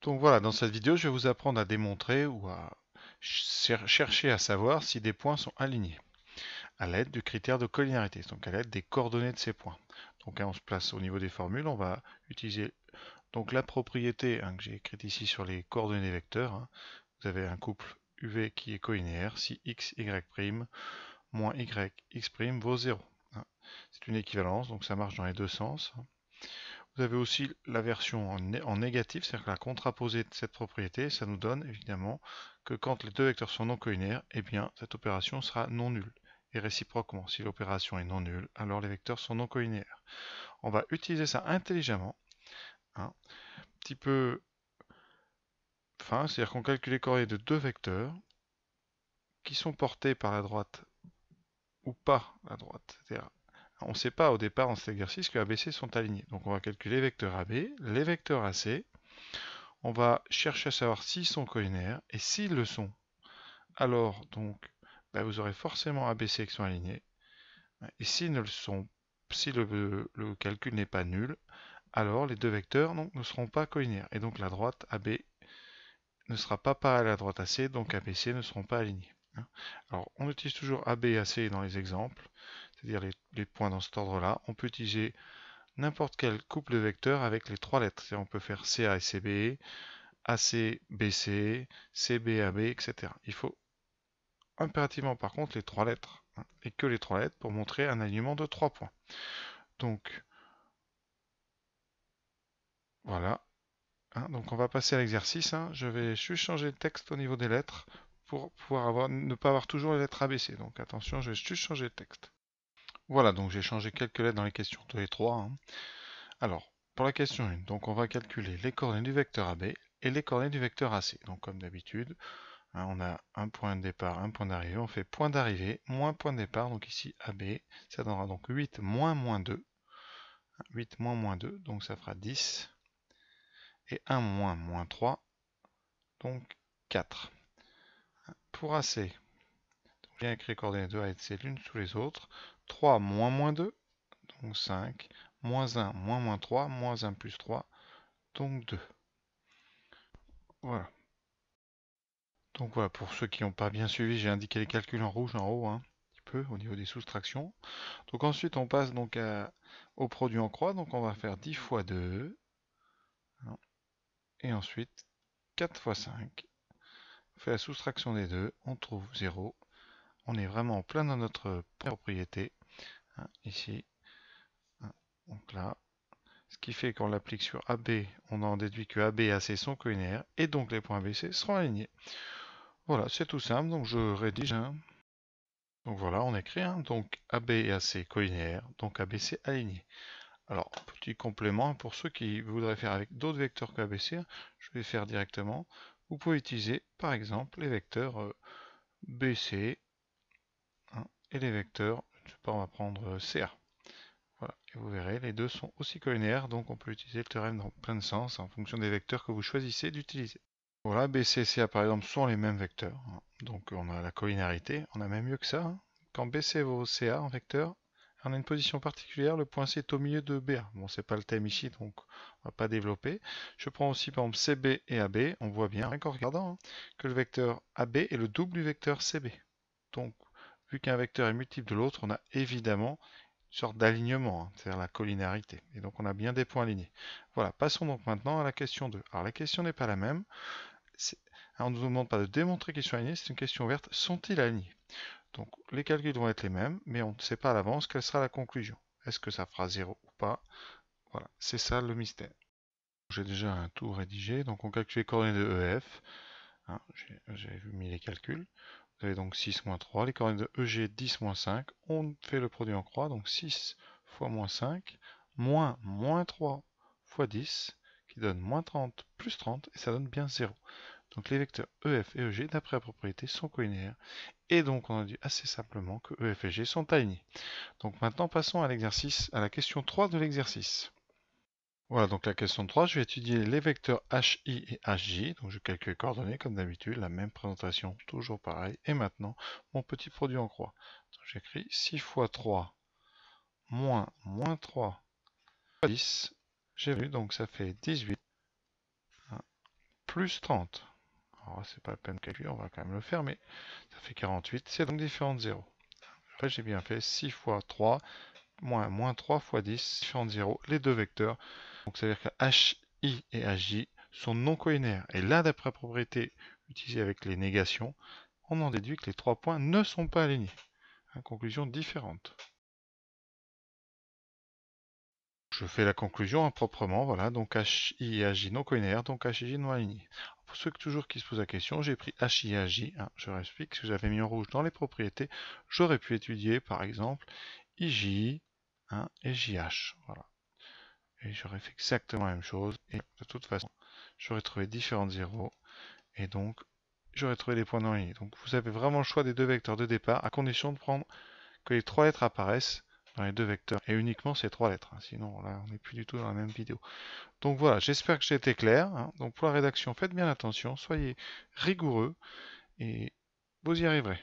Donc voilà, dans cette vidéo, je vais vous apprendre à démontrer ou à chercher à savoir si des points sont alignés à l'aide du critère de collinéarité, donc à l'aide des coordonnées de ces points. Donc on se place au niveau des formules, on va utiliser donc la propriété que j'ai écrite ici sur les coordonnées des vecteurs. Vous avez un couple UV qui est collinéaire si x, y' moins y, x' vaut 0. C'est une équivalence, donc ça marche dans les deux sens. Vous avez aussi la version en négatif, c'est-à-dire que la contraposée de cette propriété, ça nous donne évidemment que quand les deux vecteurs sont non collinéaires, eh bien cette opération sera non nulle. Et réciproquement, si l'opération est non nulle, alors les vecteurs sont non collinéaires. On va utiliser ça intelligemment, un petit peu fin, c'est-à-dire qu'on calcule les coordonnées de deux vecteurs qui sont portés par la droite ou pas la droite. C'est-à-dire, on ne sait pas au départ dans cet exercice que ABC sont alignés. Donc on va calculer les vecteurs AB, les vecteurs AC. On va chercher à savoir s'ils sont collinéaires, et s'ils le sont, alors donc vous aurez forcément ABC qui sont alignés, et s'ils ne le sont, si le calcul n'est pas nul, alors les deux vecteurs ne seront pas collinéaires, et donc la droite AB ne sera pas pareille à la droite AC, donc ABC ne seront pas alignés. Alors on utilise toujours AB et AC dans les exemples, c'est-à-dire les points dans cet ordre-là. On peut utiliser n'importe quel couple de vecteurs avec les trois lettres, c'est-à-dire on peut faire CA et CB, AC, BC, CB, AB, etc. Il faut impérativement par contre les trois lettres, et que les trois lettres pour montrer un alignement de 3 points. Donc voilà, donc on va passer à l'exercice. Je vais juste changer le texte au niveau des lettres pour pouvoir ne pas avoir toujours les lettres ABC. Donc attention, je vais juste changer le texte. Voilà, donc j'ai changé quelques lettres dans les questions 2 et 3. Alors, pour la question 1, donc on va calculer les coordonnées du vecteur AB et les coordonnées du vecteur AC. Donc comme d'habitude, on a un point de départ, un point d'arrivée. On fait point d'arrivée moins point de départ. Donc ici AB, ça donnera donc 8 moins moins 2. 8 moins moins 2, donc ça fera 10. Et 1 moins moins 3, donc 4. Pour AC, donc j'ai écrit les coordonnées de A et de C l'une sous les autres. 3 moins moins 2, donc 5. Moins 1 moins moins 3, moins 1 plus 3, donc 2. Voilà. Donc voilà, pour ceux qui n'ont pas bien suivi, j'ai indiqué les calculs en rouge en haut, un petit peu au niveau des soustractions. Donc ensuite on passe donc au produit en croix, donc on va faire 10 fois 2, et ensuite 4 fois 5. On fait la soustraction des deux, on trouve 0. On est vraiment en plein dans notre propriété, ici. Donc là, ce qui fait qu'on l'applique sur AB, on en déduit que AB et AC sont collinéaires, et donc les points BC seront alignés. Voilà, c'est tout simple, donc je rédige. Donc voilà, on écrit, donc AB et AC collinéaires, donc ABC aligné. Alors, petit complément, pour ceux qui voudraient faire avec d'autres vecteurs que ABC, je vais faire directement. Vous pouvez utiliser, par exemple, les vecteurs BC, et les vecteurs, je sais pas, on va prendre CA. Voilà, et vous verrez, les deux sont aussi collinéaires, donc on peut utiliser le théorème dans plein de sens en fonction des vecteurs que vous choisissez d'utiliser. Voilà, BC et CA par exemple sont les mêmes vecteurs, donc on a la collinéarité, on a même mieux que ça. Quand BC vaut CA en vecteur, on a une position particulière, le point C est au milieu de BA. Bon, c'est pas le thème ici, donc on va pas développer. Je prends aussi par exemple CB et AB, on voit bien, rien qu'en regardant, que le vecteur AB est le double du vecteur CB. Donc, vu qu'un vecteur est multiple de l'autre, on a évidemment une sorte d'alignement, c'est-à-dire la collinéarité. Et donc on a bien des points alignés. Voilà, passons donc maintenant à la question 2. Alors la question n'est pas la même. On ne nous demande pas de démontrer qu'ils sont alignés, c'est une question ouverte. Sont-ils alignés? Donc les calculs vont être les mêmes, mais on ne sait pas à l'avance quelle sera la conclusion. Est-ce que ça fera 0 ou pas? Voilà, c'est ça le mystère. J'ai déjà un tout rédigé, donc on calcule les coordonnées de EF. J'ai mis les calculs. Vous avez donc 6 moins 3, les coordonnées de EG 10 moins 5. On fait le produit en croix, donc 6 fois moins 5, moins moins 3 fois 10, qui donne moins 30 plus 30, et ça donne bien 0. Donc les vecteurs EF et EG, d'après la propriété, sont collinéaires. Et donc on a dit assez simplement que EF et G sont alignés. Donc maintenant passons à l'exercice, à la question 3 de l'exercice. Voilà, donc la question 3, je vais étudier les vecteurs HI et HJ. Donc je calcule les coordonnées comme d'habitude, la même présentation, toujours pareil. Et maintenant, mon petit produit en croix. J'écris 6 fois 3 moins moins 3 fois 10. J'ai vu, donc ça fait 18. plus 30. Alors c'est pas la peine de calculer, on va quand même le faire, mais ça fait 48. C'est donc différents de 0. Après j'ai bien fait 6 fois 3, moins 3 fois 10, différents de 0, les deux vecteurs. Donc ça veut dire que HI et HJ sont non colinéaires. Et là, d'après la propriété utilisée avec les négations, on en déduit que les 3 points ne sont pas alignés. Conclusion différente. Je fais la conclusion proprement, voilà, donc HI et HJ non colinéaires, donc HIJ non alignés. Pour ceux toujours qui se posent la question, j'ai pris HI et HJ, je réexplique, si j'avais mis en rouge dans les propriétés, j'aurais pu étudier par exemple IJ et JH, voilà. Et j'aurais fait exactement la même chose, et de toute façon, j'aurais trouvé différents zéros, et donc j'aurais trouvé des points non alignés. Donc vous avez vraiment le choix des deux vecteurs de départ, à condition de prendre que les trois lettres apparaissent dans les deux vecteurs, et uniquement ces trois lettres, sinon là on n'est plus du tout dans la même vidéo. Donc voilà, j'espère que j'ai été clair. Donc pour la rédaction, faites bien attention, soyez rigoureux, et vous y arriverez.